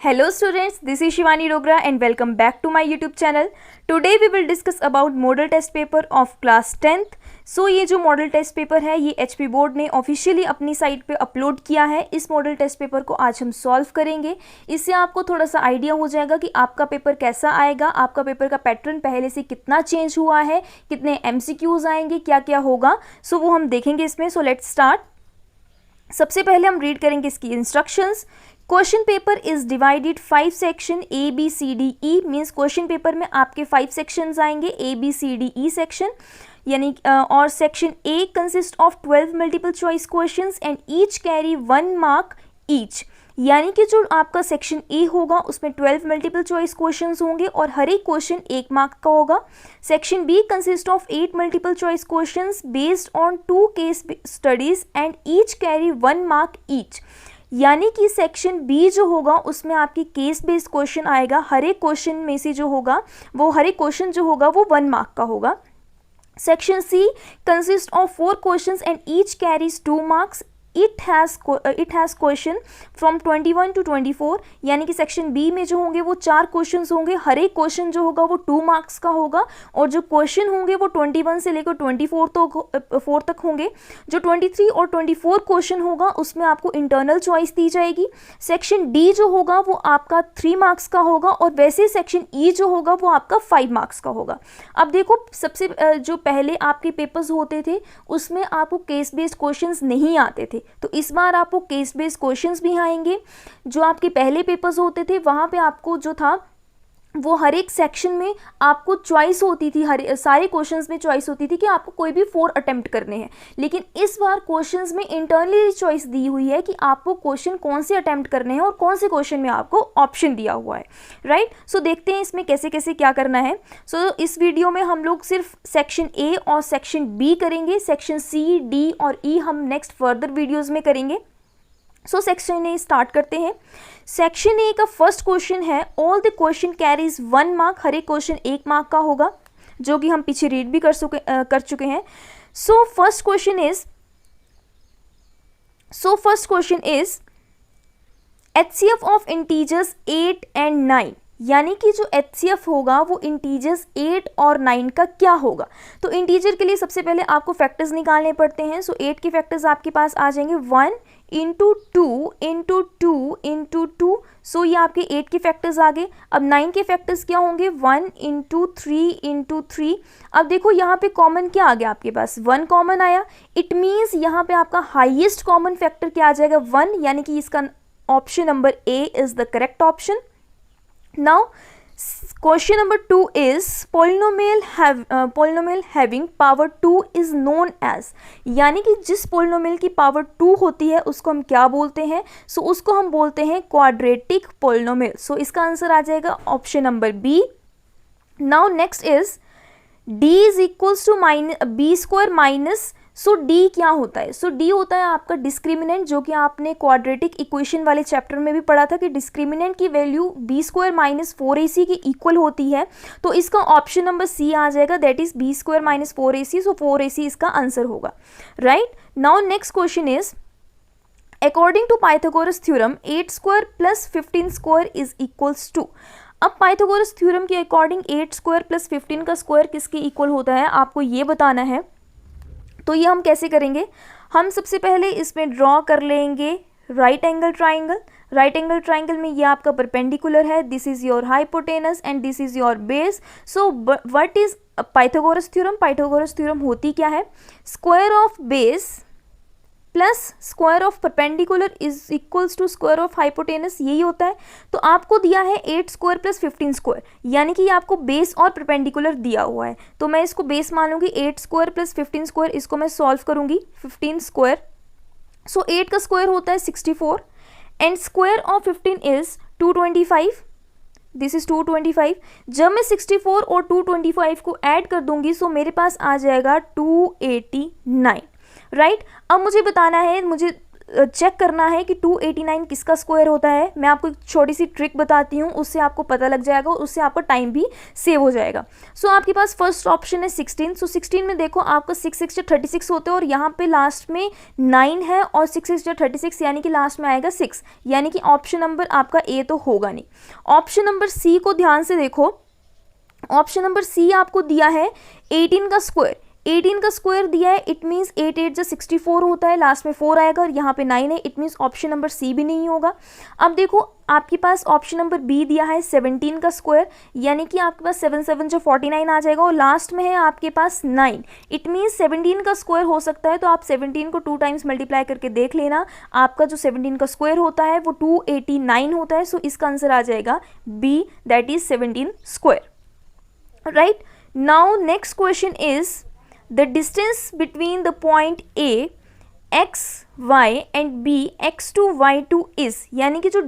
Hello students, this is Shivani Rogra and welcome back to my YouTube channel. Today we will discuss about model test paper of class 10th. So ये जो model test paper है ये HP board ने officially अपनी site पे upload किया है। इस मॉडल टेस्ट पेपर को आज हम सॉल्व करेंगे। इससे आपको थोड़ा सा आइडिया हो जाएगा कि आपका पेपर कैसा आएगा, आपका पेपर का पैटर्न पहले से कितना चेंज हुआ है, कितने MCQs आएंगे, क्या क्या होगा। सो वो हम देखेंगे इसमें। So let's start. सबसे पहले हम रीड करेंगे इसकी instructions. Question paper is divided 5 section ABCDE means question paper में आपके 5 सेक्शंस आएंगे ABCDE सेक्शन यानी और section A consist of 12 multiple choice questions and each carry 1 mark each. यानी कि जो आपका सेक्शन A होगा उसमें 12 मल्टीपल चॉइस क्वेश्चंस होंगे और हर एक क्वेश्चन 1 मार्क का होगा। Section B consist of 8 multiple choice questions based on 2 case studies and each carry 1 mark each. यानी कि सेक्शन बी जो होगा उसमें आपकी केस बेस्ड क्वेश्चन आएगा। हर एक क्वेश्चन में से जो होगा वो हर एक क्वेश्चन जो होगा वो 1 मार्क का होगा। Section C consist of 4 questions and each carries 2 marks. It has question from 21 to 24। यानी कि सेक्शन बी में जो होंगे वो 4 क्वेश्चंस होंगे। हर एक क्वेश्चन जो होगा वो 2 मार्क्स का होगा और जो क्वेश्चन होंगे वो 21 से लेकर 24 तक होंगे। जो 23 और 24 क्वेश्चन होगा उसमें आपको इंटरनल चॉइस दी जाएगी। सेक्शन डी जो होगा वो आपका 3 मार्क्स का होगा और वैसे सेक्शन ई जो होगा वो आपका 5 मार्क्स का होगा। अब देखो, सबसे जो पहले आपके पेपर्स होते थे उसमें आपको केस बेस्ड क्वेश्चंस नहीं आते थे, तो इस बार आपको केस बेस्ड क्वेश्चंस भी आएंगे। जो आपके पहले पेपर्स होते थे वहाँ पे आपको जो था वो हर एक सेक्शन में आपको चॉइस होती थी, सारे क्वेश्चंस में चॉइस होती थी कि आपको कोई भी 4 अटेम्प्ट करने हैं। लेकिन इस बार क्वेश्चंस में इंटरनली चॉइस दी हुई है कि आपको क्वेश्चन कौन से अटेम्प्ट करने हैं और कौन से क्वेश्चन में आपको ऑप्शन दिया हुआ है, राइट। सो देखते हैं इसमें कैसे कैसे क्या करना है। सो इस वीडियो में हम लोग सिर्फ सेक्शन ए और सेक्शन बी करेंगे। सेक्शन सी, डी और ई हम नेक्स्ट फर्दर वीडियोज़ में करेंगे। सो सेक्शन ए स्टार्ट करते हैं। सेक्शन ए का फर्स्ट क्वेश्चन है all the question carries 1 mark. हर एक क्वेश्चन 1 मार्क का होगा, जो कि हम पीछे रीड भी कर चुके हैं। So first question is HCF of integers 8 and 9। यानी कि जो HCF होगा वो इंटीजर्स 8 और 9 का क्या होगा। तो इंटीजर के लिए सबसे पहले आपको फैक्टर्स निकालने पड़ते हैं। सो 8 के फैक्टर्स आपके पास आ जाएंगे 1 इंटू 2 इंटू 2 इंटू 2। सो ये आपके 8 के फैक्टर्स आ गए। अब 9 के फैक्टर्स क्या होंगे 1 इंटू 3 इंटू 3। अब देखो यहाँ पे कॉमन क्या आ गया, आपके पास 1 कॉमन आया। इट मीन्स यहाँ पे आपका हाईएस्ट कॉमन फैक्टर क्या आ जाएगा 1, यानी कि इसका option number A is the correct option. Now question number 2 is polynomial having power 2 is known as। यानी कि जिस पोलिनोमियल की पावर 2 होती है उसको हम क्या बोलते हैं। सो उसको हम बोलते हैं क्वाड्रेटिक पोलिनोमियल। सो इसका आंसर आ जाएगा option number B. Now next is d is equals to B square minus. So D क्या होता है। सो डी होता है आपका डिस्क्रिमिनेंट, जो कि आपने क्वाड्रेटिक इक्वेशन वाले चैप्टर में भी पढ़ा था कि डिस्क्रिमिनेंट की value B square minus 4ac की इक्वल होती है। तो इसका ऑप्शन नंबर सी आ जाएगा, that is B square minus 4ac। सो 4ac इसका आंसर होगा, right. Now next question is according to Pythagoras theorem 8 square plus 15 square is equals to. अब पाइथागोरस थ्योरम के अकॉर्डिंग 8 स्क्वायर प्लस 15 का square किसके equal होता है आपको ये बताना है। तो ये हम कैसे करेंगे, हम सबसे पहले इसमें ड्रॉ कर लेंगे right angle triangle. Right angle triangle में ये आपका परपेंडिकुलर है, this is your hypotenuse and this is your base. So what is Pythagoras theorem. Pythagoras theorem होती क्या है, square of base plus square of perpendicular is equals to square of hypotenuse, यही होता है। तो आपको दिया है 8 स्क्वायर प्लस 15 स्क्वायर, यानी कि आपको बेस और परपेंडिकुलर दिया हुआ है। तो मैं इसको बेस मान लूँगी 8 स्क्वायर प्लस 15 स्क्वायर, इसको मैं सॉल्व करूँगी 15 स्क्वायर। सो 8 का स्क्वायर होता है 64 and square of 15 is 225। This is 225। जब मैं 64 और 225 को ऐड कर दूंगी सो मेरे पास आ जाएगा 289, राइट। अब मुझे बताना है, मुझे चेक करना है कि 289 किसका स्क्वायर होता है। मैं आपको एक छोटी सी ट्रिक बताती हूँ, उससे आपको पता लग जाएगा और उससे आपका टाइम भी सेव हो जाएगा। सो आपके पास फर्स्ट ऑप्शन है 16। सो 16 में देखो आपका 6 6 36 होते हैं और यहाँ पे लास्ट में 9 है और 6 6 36 यानी कि लास्ट में आएगा 6, यानी कि ऑप्शन नंबर आपका ए तो होगा नहीं। ऑप्शन नंबर सी को ध्यान से देखो, ऑप्शन नंबर सी आपको दिया है 18 का स्क्वायर। 18 का स्क्वायर दिया है, इट मीन्स 8 8 64 होता है, लास्ट में 4 आएगा और यहाँ पे 9 है, it means option number C भी नहीं होगा। अब देखो आपके पास ऑप्शन नंबर बी दिया है 17 का स्क्वायर, यानी कि आपके पास 7 7 जो 49 आ जाएगा और लास्ट में है आपके पास 9, इट मीन्स 17 का स्क्वायर हो सकता है। तो आप 17 को 2 टाइम्स मल्टीप्लाई करके देख लेना, आपका जो 17 का स्क्वायर होता है वो 289 होता है। सो इसका आंसर आ जाएगा B, that is 17 square, right. Now next question is the distance between the point A x y and B x to y2 is, यानी कि जो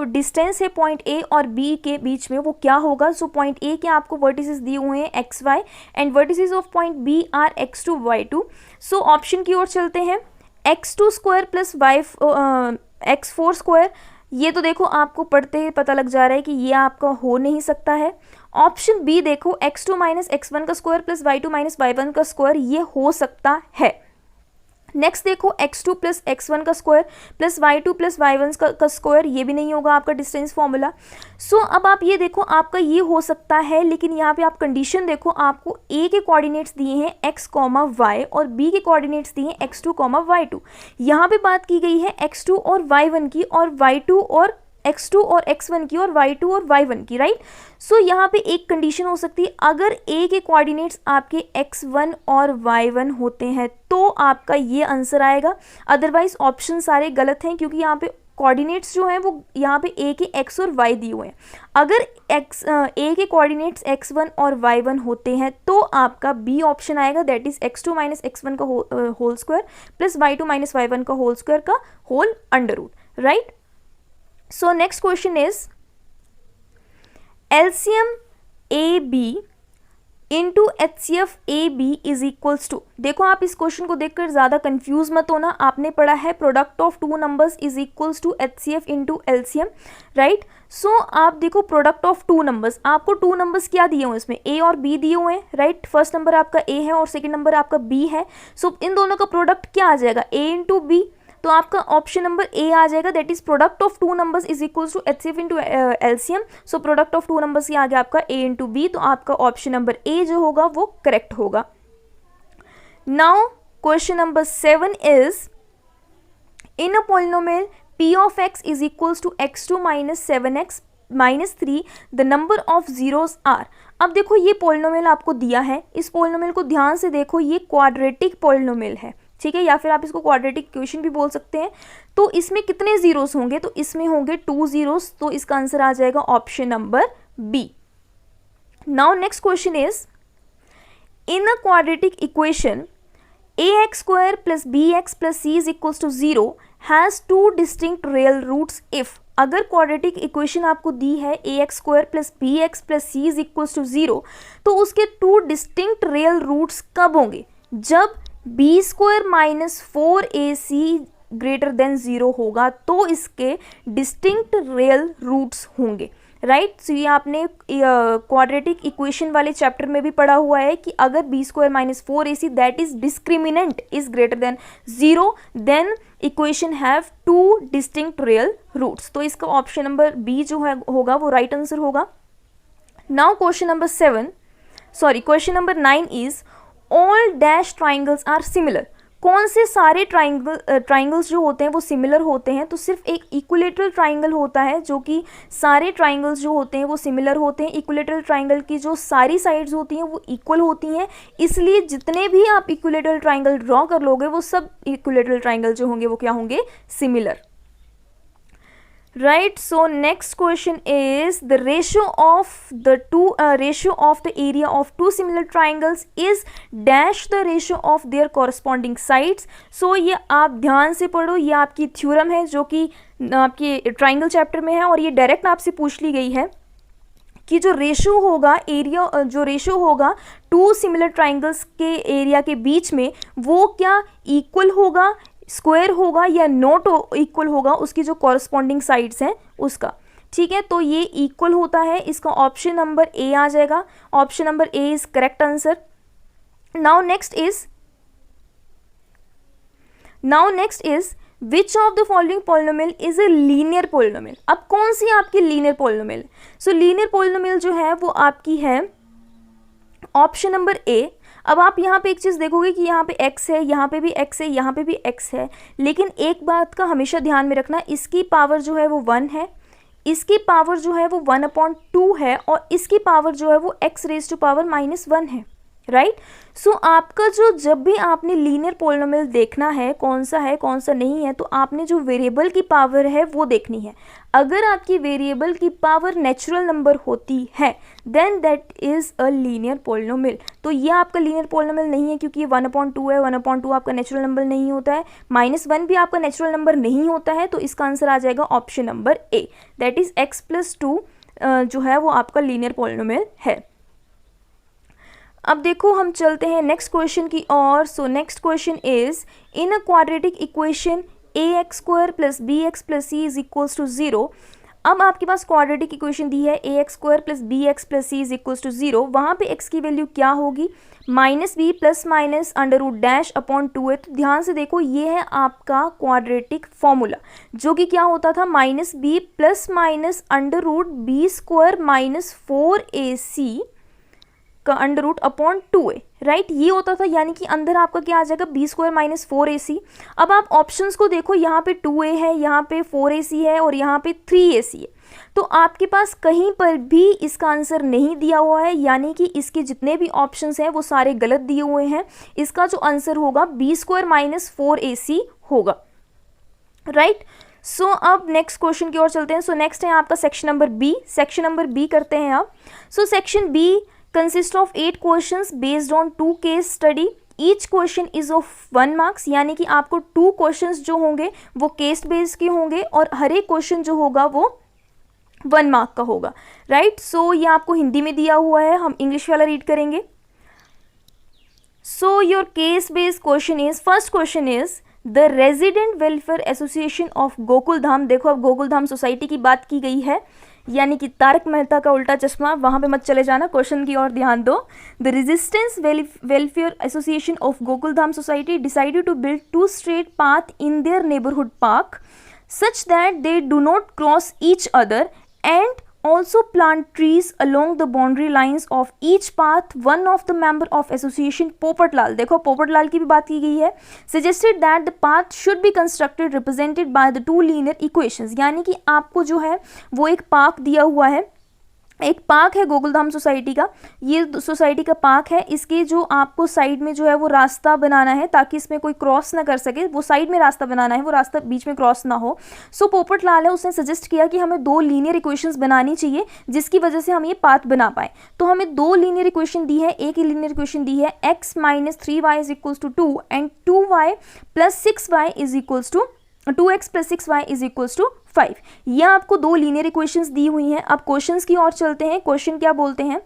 डिस्टेंस है पॉइंट A और B के बीच में वो क्या होगा। सो पॉइंट A के आपको वर्टिसेस दिए हुए हैं x y and vertices of point B are x2 y2। So option की ओर चलते हैं, x2 square plus x4 square, ये तो देखो आपको पढ़ते ही पता लग जा रहा है कि ये आपका हो नहीं सकता है। ऑप्शन बी देखो x2 माइनस x1 का square plus y2 minus y1 का स्क्वायर, ये हो सकता है। नेक्स्ट देखो x2 प्लस x1 का square plus y2 plus y1 का स्क्वायर, ये भी नहीं होगा आपका डिस्टेंस फॉर्मूला। सो अब आप ये देखो आपका ये हो सकता है, लेकिन यहाँ पे आप कंडीशन देखो, आपको a के कोऑर्डिनेट्स दिए हैं x, y और b के कोऑर्डिनेट्स दिए हैं x2, y2। यहाँ पे बात की गई है x2 और y1 की और y2 और x2 और x1 की और y2 और y1 की, राइट। सो यहाँ पे एक कंडीशन हो सकती है, अगर a के कोऑर्डिनेट्स आपके x1 और y1 होते हैं तो आपका ये आंसर आएगा, अदरवाइज ऑप्शन सारे गलत हैं क्योंकि यहाँ पे कोऑर्डिनेट्स जो हैं वो यहाँ पे a के x और y दिए हुए हैं। अगर a के कोऑर्डिनेट्स x1 और y1 होते हैं तो आपका b ऑप्शन आएगा, that is x2 minus x1 का whole square plus y2 minus y1 का होल स्क्वायर का whole under root, right. So next question is LCM AB into HCF AB is equals to, देखो आप इस question को देखकर ज़्यादा कंफ्यूज मत होना, आपने पढ़ा है product of two numbers is equals to HCF into LCM, right. So आप देखो प्रोडक्ट ऑफ टू नंबर्स, आपको टू नंबर्स क्या दिए हुए हैं इसमें, A और B दिए हुए हैं, राइट। फर्स्ट नंबर आपका A है और सेकेंड नंबर आपका B है। सो इन दोनों का प्रोडक्ट क्या आ जाएगा, A इंटू B, तो आपका ऑप्शन नंबर ए आ जाएगा, that is product of two numbers is equals to HCF into LCM। So product of two numbers ये आ गया आपका ए इंटू बी, तो आपका ऑप्शन नंबर ए जो होगा वो करेक्ट होगा। Now question number 7 is in a polynomial p of x is equals to x2 minus 7x minus 3 the number of zeros are। अब देखो ये पॉलिनोमियल आपको दिया है, इस पॉलिनोमियल को ध्यान से देखो, ये क्वाड्रेटिक पॉलिनोमियल है, ठीक है, या फिर आप इसको क्वाड्रेटिक इक्वेशन भी बोल सकते हैं। तो इसमें कितने जीरोस होंगे, तो इसमें होंगे 2 जीरोस, तो इसका आंसर आ जाएगा option number B. Now next question is in a quadratic equation ax square plus bx plus c is equals to 0 has two distinct real roots if, अगर क्वाड्रेटिक इक्वेशन आपको दी है ax square plus bx plus c is equals to 0, तो उसके to distinct real roots कब होंगे, जब b square minus 4ac greater than 0 होगा तो इसके डिस्टिंक्ट रियल रूट्स होंगे, राइट। सो ये आपने क्वाड्रेटिक इक्वेशन वाले चैप्टर में भी पढ़ा हुआ है कि अगर B square minus 4ac that is discriminant is greater than 0 then equation have two distinct real roots, तो इसका ऑप्शन नंबर बी जो है होगा वो राइट आंसर होगा। Now question number 9 is all dash triangles are similar, कौन से सारे ट्राइंगल्स जो होते हैं वो सिमिलर होते हैं, तो सिर्फ एक इक्विलेटरल ट्राइंगल होता है जो कि सारे ट्राइंगल्स जो होते हैं वो सिमिलर होते हैं। इक्विलेटरल ट्राइंगल की जो सारी साइड्स होती हैं वो इक्वल होती हैं, इसलिए जितने भी आप इक्विलेटरल ट्राइंगल ड्रॉ कर लोगे वो सब इक्विलेटरल ट्राइंगल जो होंगे वो क्या होंगे, similar, right। So next question is the ratio of the area of two similar triangles is dash the ratio of their corresponding sides। so ये आप ध्यान से पढ़ो, ये आपकी थ्योरम है जो कि आपके ट्राइंगल चैप्टर में है और ये डायरेक्ट आपसे पूछ ली गई है कि जो रेशो होगा एरिया, जो रेशो होगा टू सिमिलर ट्राइंगल्स के एरिया के बीच में, वो क्या इक्वल होगा, स्क्वायर होगा या नॉट इक्वल होगा, उसकी जो कॉरस्पॉन्डिंग साइड्स हैं उसका। ठीक है, तो ये इक्वल होता है, इसका ऑप्शन नंबर ए आ जाएगा। Option number A is correct answer. Now next is which of the following polynomial is a linear polynomial. अब कौन सी आपकी लीनियर पोलिनोमियल? सो लीनियर पोलिनोमियल जो है वो आपकी है ऑप्शन नंबर ए। अब आप यहाँ पे एक चीज़ देखोगे कि यहाँ पे x है, यहाँ पे भी x है, यहाँ पे भी x है, लेकिन एक बात का हमेशा ध्यान में रखना, इसकी पावर जो है वो 1 है, इसकी पावर जो है वो 1/2 है, और इसकी पावर जो है वो x⁻⁻1 है, राइट। सो आपका जो जब भी आपने लीनियर पोलिनोमियल देखना है कौन सा है कौन सा नहीं है, तो आपने जो वेरिएबल की पावर है वो देखनी है। अगर आपकी वेरिएबल की पावर नेचुरल नंबर होती है then that is a linear polynomial. तो ये आपका लीनियर पोलिनोमियल नहीं है क्योंकि ये 1/2 है, 1/2 आपका नेचुरल नंबर नहीं होता है, -1 भी आपका नेचुरल नंबर नहीं होता है, तो इसका आंसर आ जाएगा option number A, that is x+2 जो है वो आपका लीनियर पोलिनोमियल है। अब देखो हम चलते हैं नेक्स्ट क्वेश्चन की ओर। So next question is in a quadratic equation ax² + bx + c is equals to 0। अब आपके पास क्वाड्रेटिक इक्वेशन दी है ax² + bx + c is equals to 0। वहाँ पे x की वैल्यू क्या होगी? -b ± √(-2a। तो ध्यान से देखो ये है आपका क्वाड्रेटिक फॉर्मूला, जो कि क्या होता था -b ± √b² - 4ac का √2a, राइट, ये होता था। यानी कि अंदर आपका क्या आ जाएगा b² - 4ac। अब आप ऑप्शंस को देखो, यहाँ पे 2a है, यहाँ पे 4ac है और यहाँ पे 3ac है, तो आपके पास कहीं पर भी इसका आंसर नहीं दिया हुआ है, यानी कि इसके जितने भी ऑप्शंस हैं वो सारे गलत दिए हुए हैं। इसका जो आंसर होगा b² - 4ac होगा, राइट। सो अब नेक्स्ट क्वेश्चन की ओर चलते हैं। सो नेक्स्ट है आपका section number B. Section number B करते हैं आप। So section B consist of 8 questions based on 2 case study. Each question is of 1 marks, यानी कि आपको 2 questions जो होंगे वो केस बेस्ड के होंगे और हर एक क्वेश्चन जो होगा वो 1 मार्क का होगा, राइट। सो ये आपको हिंदी में दिया हुआ है, हम इंग्लिश वाला रीड करेंगे। So your case based question is, first question is the resident welfare association of Gokul Dham. देखो अब गोकुल धाम सोसाइटी की बात की गई है, यानी कि तारक मेहता का उल्टा चश्मा, वहाँ पे मत चले जाना, क्वेश्चन की ओर ध्यान दो। The resistance welfare association of Gokul Dham society decided to build 2 straight path in their neighborhood park such that they do not cross each other and also plant trees along the boundary lines of each path. One of the member of association Popatlal, देखो पोपटलाल की भी बात की गई है, suggested that the path should be constructed represented by the 2 linear equations। यानी कि आपको जो है वो एक पार्क दिया हुआ है, एक पार्क है गोकुलधाम सोसाइटी का, ये सोसाइटी का पार्क है। इसके जो आपको साइड में जो है वो रास्ता बनाना है ताकि इसमें कोई क्रॉस ना कर सके, वो साइड में रास्ता बनाना है, वो रास्ता बीच में क्रॉस ना हो। सो पोपटलाल है, उसने सजेस्ट किया कि हमें 2 लीनियर इक्वेशंस बनानी चाहिए जिसकी वजह से हम ये पाथ बना पाए। तो हमें 2 लीनियर इक्वेशन दी है, एक ही लीनियर इक्वेशन दी है x - 3y = 2 and 2y + 6y = 2x + 6y = 5। ये आपको 2 लीनियर इक्वेशंस दी हुई हैं। अब क्वेश्चंस की ओर चलते हैं, क्वेश्चन क्या बोलते हैं।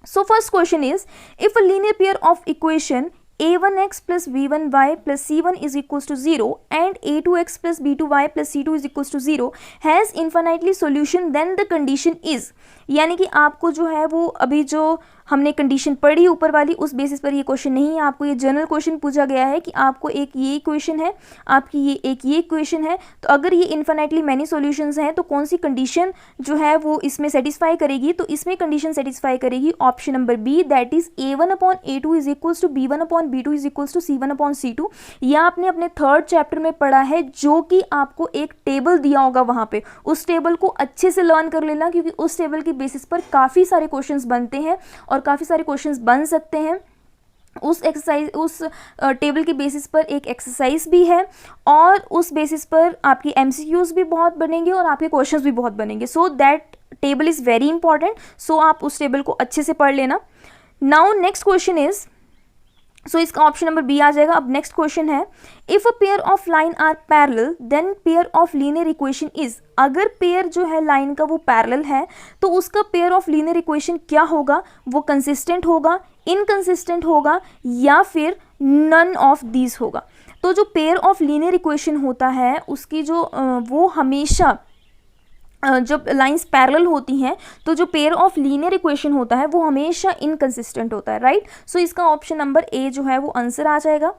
So first question is if a linear pair of equation a1x + b1y + c1 = 0 and a2x + b2y + c2 = 0 has infinitely solution then the condition is। यानी कि आपको जो है वो अभी जो हमने कंडीशन पढ़ी ऊपर वाली उस बेसिस पर ये क्वेश्चन नहीं है, आपको ये जनरल क्वेश्चन पूछा गया है कि आपको एक ये इक्वेशन है, आपकी ये इक्वेशन है, तो अगर ये इन्फिनिटली मैनी सॉल्यूशंस हैं तो कौन सी कंडीशन जो है वो इसमें सेटिस्फाई करेगी, तो इसमें कंडीशन सेटिस्फाई करेगी option number B, that is a1/a2 = b1/b2 = c1/c2। यह आपने अपने 3rd चैप्टर में पढ़ा है, जो कि आपको एक टेबल दिया होगा, वहाँ पे उस टेबल को अच्छे से लर्न कर लेना, क्योंकि उस टेबल की बेसिस पर काफ़ी सारे क्वेश्चंस बनते हैं और काफ़ी सारे क्वेश्चंस बन सकते हैं। उस एक्सरसाइज, उस टेबल के बेसिस पर एक एक्सरसाइज भी है और उस बेसिस पर आपकी एमसीक्यूज भी बहुत बनेंगे और आपके क्वेश्चंस भी बहुत बनेंगे। So that table is very important. So आप उस टेबल को अच्छे से पढ़ लेना। Now next question is so इसका ऑप्शन नंबर बी आ जाएगा। अब नेक्स्ट क्वेश्चन है, if a pair of line are parallel then pair of linear equation is, अगर पेयर जो है लाइन का वो पैरेलल है तो उसका पेयर ऑफ लीनियर इक्वेशन क्या होगा, वो कंसिस्टेंट होगा, इनकंसिस्टेंट होगा या फिर नन ऑफ दीज होगा। तो जो पेयर ऑफ लीनियर इक्वेशन होता है उसकी जो वो हमेशा जब लाइंस पैरेलल होती हैं तो जो पेयर ऑफ लीनियर इक्वेशन होता है वो हमेशा इनकंसिस्टेंट होता है, राइट। सो इसका ऑप्शन नंबर ए जो है वो आंसर आ जाएगा।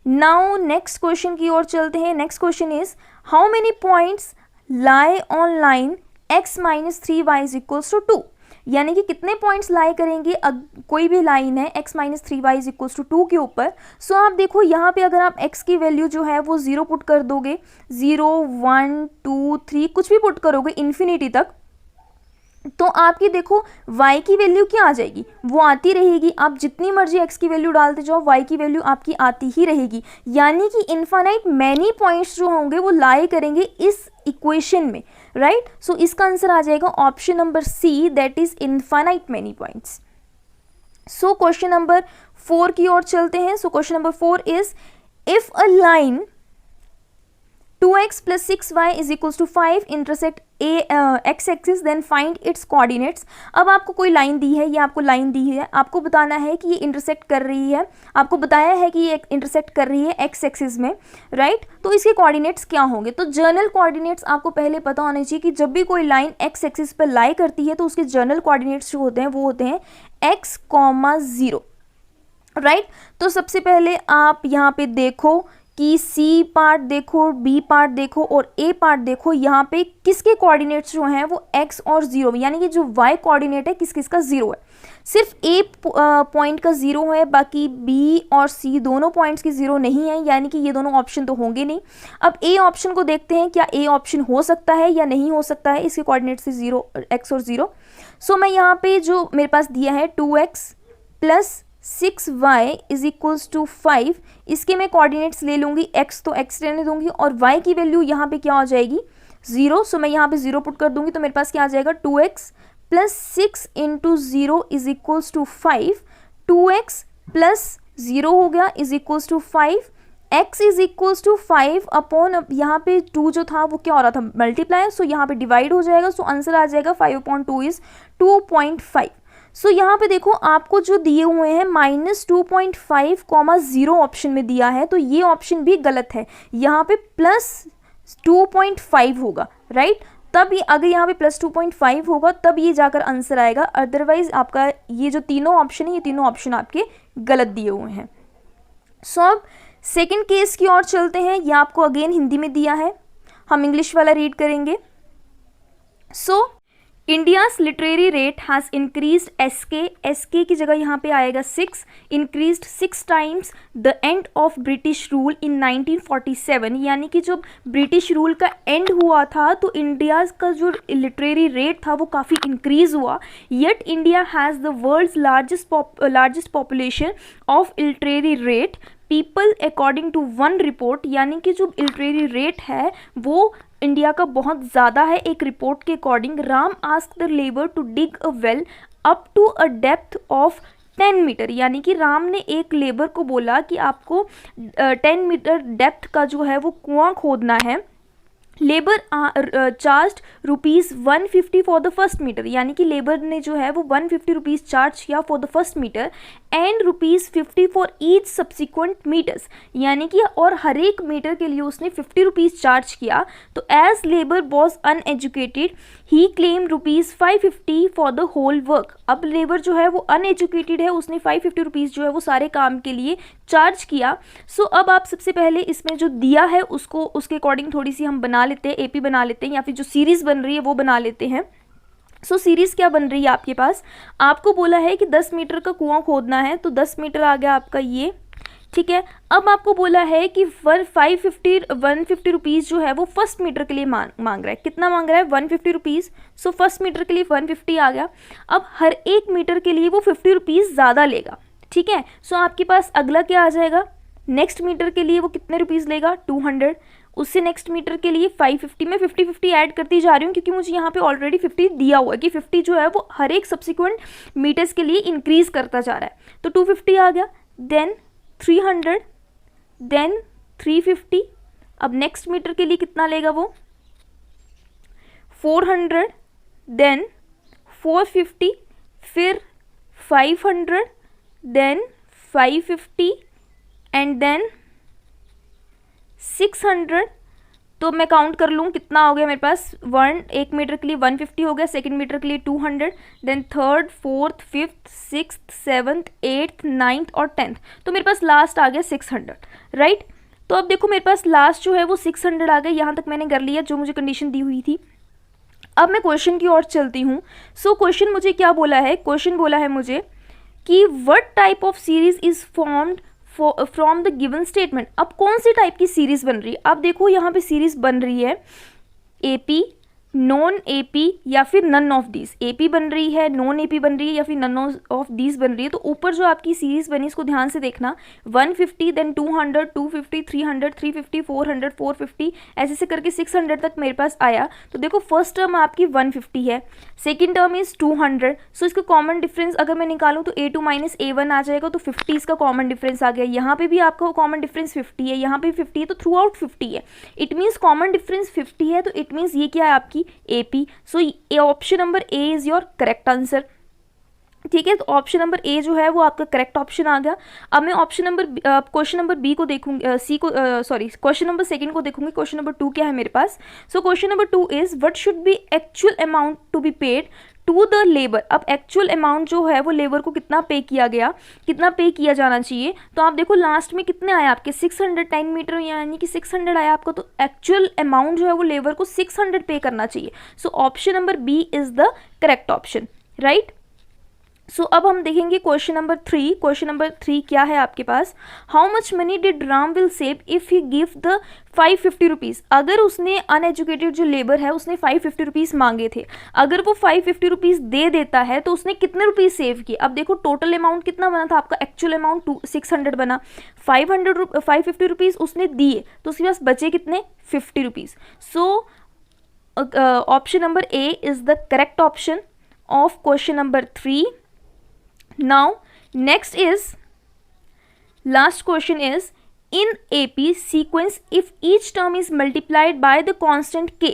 नाउ नेक्स्ट क्वेश्चन की ओर चलते हैं। Next question is, how many points lie on line x minus 3y is equals to 2, यानी कि कितने पॉइंट्स लाई करेंगे कोई भी लाइन है x minus 3y is equals to 2 के ऊपर। सो आप देखो यहाँ पे अगर आप x की वैल्यू जो है वो 0 पुट कर दोगे, 0 1 2 3 कुछ भी पुट करोगे इन्फिनिटी तक, तो आपकी देखो y की वैल्यू क्या आ जाएगी, वो आती रहेगी। आप जितनी मर्जी x की वैल्यू डालते जाओ y की वैल्यू आपकी आती ही रहेगी, यानी कि इनफाइनाइट मैनी पॉइंट्स जो होंगे वो लाई करेंगे इस इक्वेशन में, राइट। सो इसका आंसर आ जाएगा option number C, that is infinite many points. So question number 4 की ओर चलते हैं। So question number 4 is, if a line 2x plus 6y is equals to 5 intersect x axis then find its coordinates। अब आपको कोई line दी है, ये आपको लाइन दी है, आपको बताना है कि ये इंटरसेक्ट कर रही है, आपको बताया है कि ये इंटरसेक्ट कर रही है x एक्सिस में, राइट। तो इसके कोऑर्डिनेट्स क्या होंगे, तो जर्नल कोऑर्डिनेट्स आपको पहले पता होने चाहिए कि जब भी कोई लाइन x एक्सिस पर लाई करती है तो उसके जर्नल कोऑर्डिनेट्स जो होते हैं वो होते हैं x, 0, राइट। तो सबसे पहले आप यहाँ पे देखो कि सी पार्ट देखो, बी पार्ट देखो और ए पार्ट देखो, यहाँ पे किसके कोऑर्डिनेट्स जो हैं वो x और 0, यानी कि जो y कोऑर्डिनेट है किस किस का 0 है। सिर्फ ए पॉइंट का 0 है, बाकी बी और सी दोनों पॉइंट्स की 0 नहीं है, यानी कि ये दोनों ऑप्शन तो होंगे नहीं। अब ए ऑप्शन को देखते हैं, क्या ए ऑप्शन हो सकता है या नहीं हो सकता है, इसके कोऑर्डिनेट्स से 0, x और 0। सो मैं यहाँ पे जो मेरे पास दिया है 2x plus 6y is equals to 5, इसके मैं कोऑर्डिनेट्स ले लूँगी, x तो x रहने दूंगी और y की वैल्यू यहाँ पे क्या हो जाएगी 0। सो मैं यहाँ पे 0 पुट कर दूंगी तो मेरे पास क्या आ जाएगा 2x plus 6 into 0 is equals to 5, 2x plus 0 हो गया is equals to 5, x is equals to 5 upon, अब यहाँ पे 2 जो था वो क्या हो रहा था मल्टीप्लाई, सो यहाँ पे डिवाइड हो जाएगा। सो आंसर आ जाएगा 5/2 इज 2.5। सो यहाँ पे देखो आपको जो दिए हुए हैं -2.5, 0 ऑप्शन में दिया है, तो ये ऑप्शन भी गलत है, यहाँ पे +2.5 होगा, राइट। तब ये अगर यहाँ पे +2.5 होगा तब ये जाकर आंसर आएगा, अदरवाइज आपका ये जो तीनों ऑप्शन है ये तीनों ऑप्शन आपके गलत दिए हुए हैं। सो अब सेकेंड केस की ओर चलते हैं, ये आपको अगेन हिंदी में दिया है, हम इंग्लिश वाला रीड करेंगे। सो India's literary rate has increased SK की जगह यहाँ पे आएगा 6, increased 6 times the end of British rule in 1947, यानी कि जब ब्रिटिश रूल का एंड हुआ था तो इंडियाज़ का जो लिटरेरी रेट था वो काफ़ी इंक्रीज हुआ। Yet India has the world's largest population of literary rate people according to one report, यानी कि जो लिटरेरी रेट है वो इंडिया का बहुत ज़्यादा है एक रिपोर्ट के according. Ram ask the labour to dig a well up to a depth of 10 metre, यानी कि राम ने एक लेबर को बोला कि आपको 10 मीटर डेप्थ का जो है वो कुआं खोदना है। Labour charge ₹150 for the first metre, यानी कि लेबर ने जो है वो 150 रुपीज़ चार्ज किया for the first metre and ₹50 for each subsequent metres, यानी कि और हर एक मीटर के लिए उसने 50 रुपीज़ चार्ज किया। तो as labour was uneducated he claim ₹550 for the whole work. अब लेबर जो है वो अनएजुकेटेड है, उसने 550 रुपीज़ जो है वो सारे काम के लिए चार्ज किया। सो अब आप सबसे पहले इसमें जो दिया है उसको उसके अकॉर्डिंग थोड़ी सी हम बना लेते हैं, एपी बना लेते हैं या फिर जो सीरीज़ बन रही है वो बना लेते हैं। सो सीरीज़ क्या बन रही है आपके पास, आपको बोला है कि 10 मीटर का कुआं खोदना है, तो 10 मीटर आ गया आपका ये, ठीक है। अब आपको बोला है कि 150 रुपीज़ जो है वो फर्स्ट मीटर के लिए मांग रहा है, कितना मांग रहा है 150 रुपीज़। सो फर्स्ट मीटर के लिए 150 आ गया। अब हर एक मीटर के लिए वो 50 रुपीज़ ज़्यादा लेगा, ठीक है। सो आपके पास अगला क्या आ जाएगा, नेक्स्ट मीटर के लिए वो कितने रुपीज़ लेगा 200, उससे नेक्स्ट मीटर के लिए 550। मैं 50-50 ऐड करती जा रही हूँ क्योंकि मुझे यहाँ पे ऑलरेडी 50 दिया हुआ है कि 50 जो है वो हर एक सब्सिक्वेंट मीटर्स के लिए इंक्रीज़ करता जा रहा है, तो 250 आ गया। देन 300 देन 350, अब नेक्स्ट मीटर के लिए कितना लेगा वो 400 देन 450, फिर 500 देन 550 एंड देन 600। तो मैं काउंट कर लूँ कितना हो गया मेरे पास, एक मीटर के लिए 150 हो गया, सेकंड मीटर के लिए 200, then third, fourth, fifth, sixth, seventh, eighth, ninth और 10th। तो मेरे पास लास्ट आ गया 600, राइट। तो अब देखो मेरे पास लास्ट जो है वो 600 आ गया, यहाँ तक मैंने कर लिया जो मुझे कंडीशन दी हुई थी। अब मैं क्वेश्चन की ओर चलती हूँ। सो क्वेश्चन मुझे क्या बोला है, क्वेश्चन बोला है मुझे कि what type of series is formed from the given statement. अब कौन सी टाइप की सीरीज बन रही है, अब देखो यहाँ पे सीरीज बन रही है एपी, नॉन एपी या फिर नन ऑफ दीज। एपी बन रही है, नॉन एपी बन रही है या फिर नन ऑफ दीज बन रही है। तो ऊपर जो आपकी सीरीज बनी इसको ध्यान से देखना, 150 देन 200, 250, 300, 350, 400, 450 ऐसे से करके 600 तक मेरे पास आया। तो देखो फर्स्ट टर्म आपकी 150 है, सेकेंड टर्म इज 200। सो इसका कॉमन डिफरेंस अगर मैं निकालूँ तो A2 - A1 आ जाएगा, तो 50 इसका कॉमन डिफरेंस आ गया। यहाँ पे भी आपका कॉमन डिफरेंस 50 है, यहाँ पे 50 है, तो थ्रू आउट 50 है। इट मीन्स कॉमन डिफरेंस 50 है, तो इट मीन्स ये क्या है आपकी AP। So option number A is your correct answer. ठीक है, तो ऑप्शन नंबर A जो है वो आपका करेक्ट ऑप्शन आ गया। अब मैं क्वेश्चन नंबर B को देखूंगी, क्वेश्चन नंबर सेकंड को देखूंगी। क्वेश्चन नंबर 2 क्या है मेरे पास। So question number 2 is what should be actual amount to be paid to the labour. अब एक्चुअल अमाउंट जो है वो लेबर को कितना पे किया गया, कितना पे किया जाना चाहिए। तो आप देखो लास्ट में कितने आया आपके 600, 10 मीटर यानी कि 600 आया आपका। तो एक्चुअल अमाउंट जो है वो लेबर को 600 पे करना चाहिए। So option number B is the correct option, right. So अब हम देखेंगे क्वेश्चन नंबर 3। क्वेश्चन नंबर 3 क्या है आपके पास, how much money did Ram will save if he give the 550 rupees. अगर उसने अनएजुकेटेड जो लेबर है उसने 550 रुपीज़ मांगे थे, अगर वो 550 रुपीज़ दे देता है तो उसने कितने रुपीज़ सेव किए। अब देखो टोटल अमाउंट कितना बना था आपका, एक्चुअल अमाउंट 600 बना, 550 रुपीज़ उसने दिए तो उसके पास बचे कितने 50 rupees. So option number A is the correct option of question number 3. Now next is last question is in AP sequence if each term is multiplied by the constant k.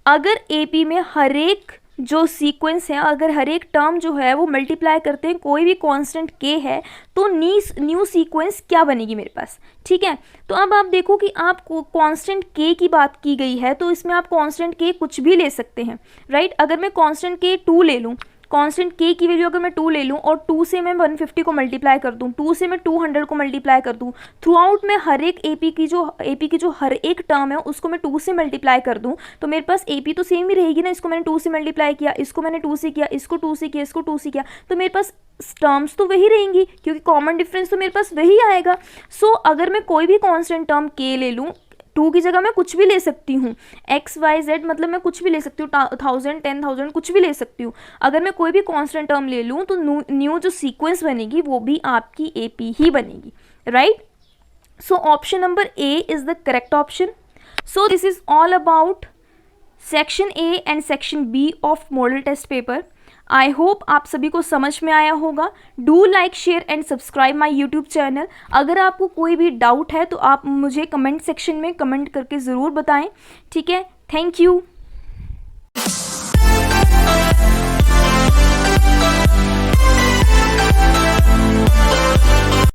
अगर AP में हर एक जो sequence है, अगर हर एक term जो है वो मल्टीप्लाई करते हैं कोई भी कांस्टेंट k है, तो न्यू सीक्वेंस क्या बनेगी मेरे पास। ठीक है, तो अब आप देखो कि आप कांस्टेंट k की बात की गई है, तो इसमें आप कांस्टेंट k कुछ भी ले सकते हैं, राइट। अगर मैं कांस्टेंट k 2 ले लूँ, कांस्टेंट k की वैल्यू अगर मैं 2 ले लूँ और 2 से मैं 150 को मल्टीप्लाई कर दूँ, 2 से मैं 200 को मल्टीप्लाई कर दूँ, थ्रू आउट में हर एक AP की जो हर एक टर्म है उसको मैं 2 से मल्टीप्लाई कर दूँ, तो मेरे पास AP तो सेम ही रहेगी ना। इसको मैंने 2 से मल्टीप्लाई किया, इसको मैंने 2 से किया, इसको 2 से किया, इसको 2 से किया, तो मेरे पास टर्म्स तो वही रहेंगी क्योंकि कॉमन डिफरेंस तो मेरे पास वही आएगा। सो अगर मैं कोई भी कॉन्स्टेंट टर्म k ले लूँ, 2 की जगह मैं कुछ भी ले सकती हूँ, XYZ मतलब मैं कुछ भी ले सकती हूँ, 1000, 10,000 कुछ भी ले सकती हूँ। अगर मैं कोई भी कांस्टेंट टर्म ले लूँ तो न्यू जो सीक्वेंस बनेगी वो भी आपकी AP ही बनेगी, right. So option number A is the correct option. So this is all about section A and section B of model test paper. I hope आप सभी को समझ में आया होगा। Do like, share and subscribe my YouTube channel. अगर आपको कोई भी डाउट है तो आप मुझे कमेंट सेक्शन में कमेंट करके ज़रूर बताएं। ठीक है, थैंक यू।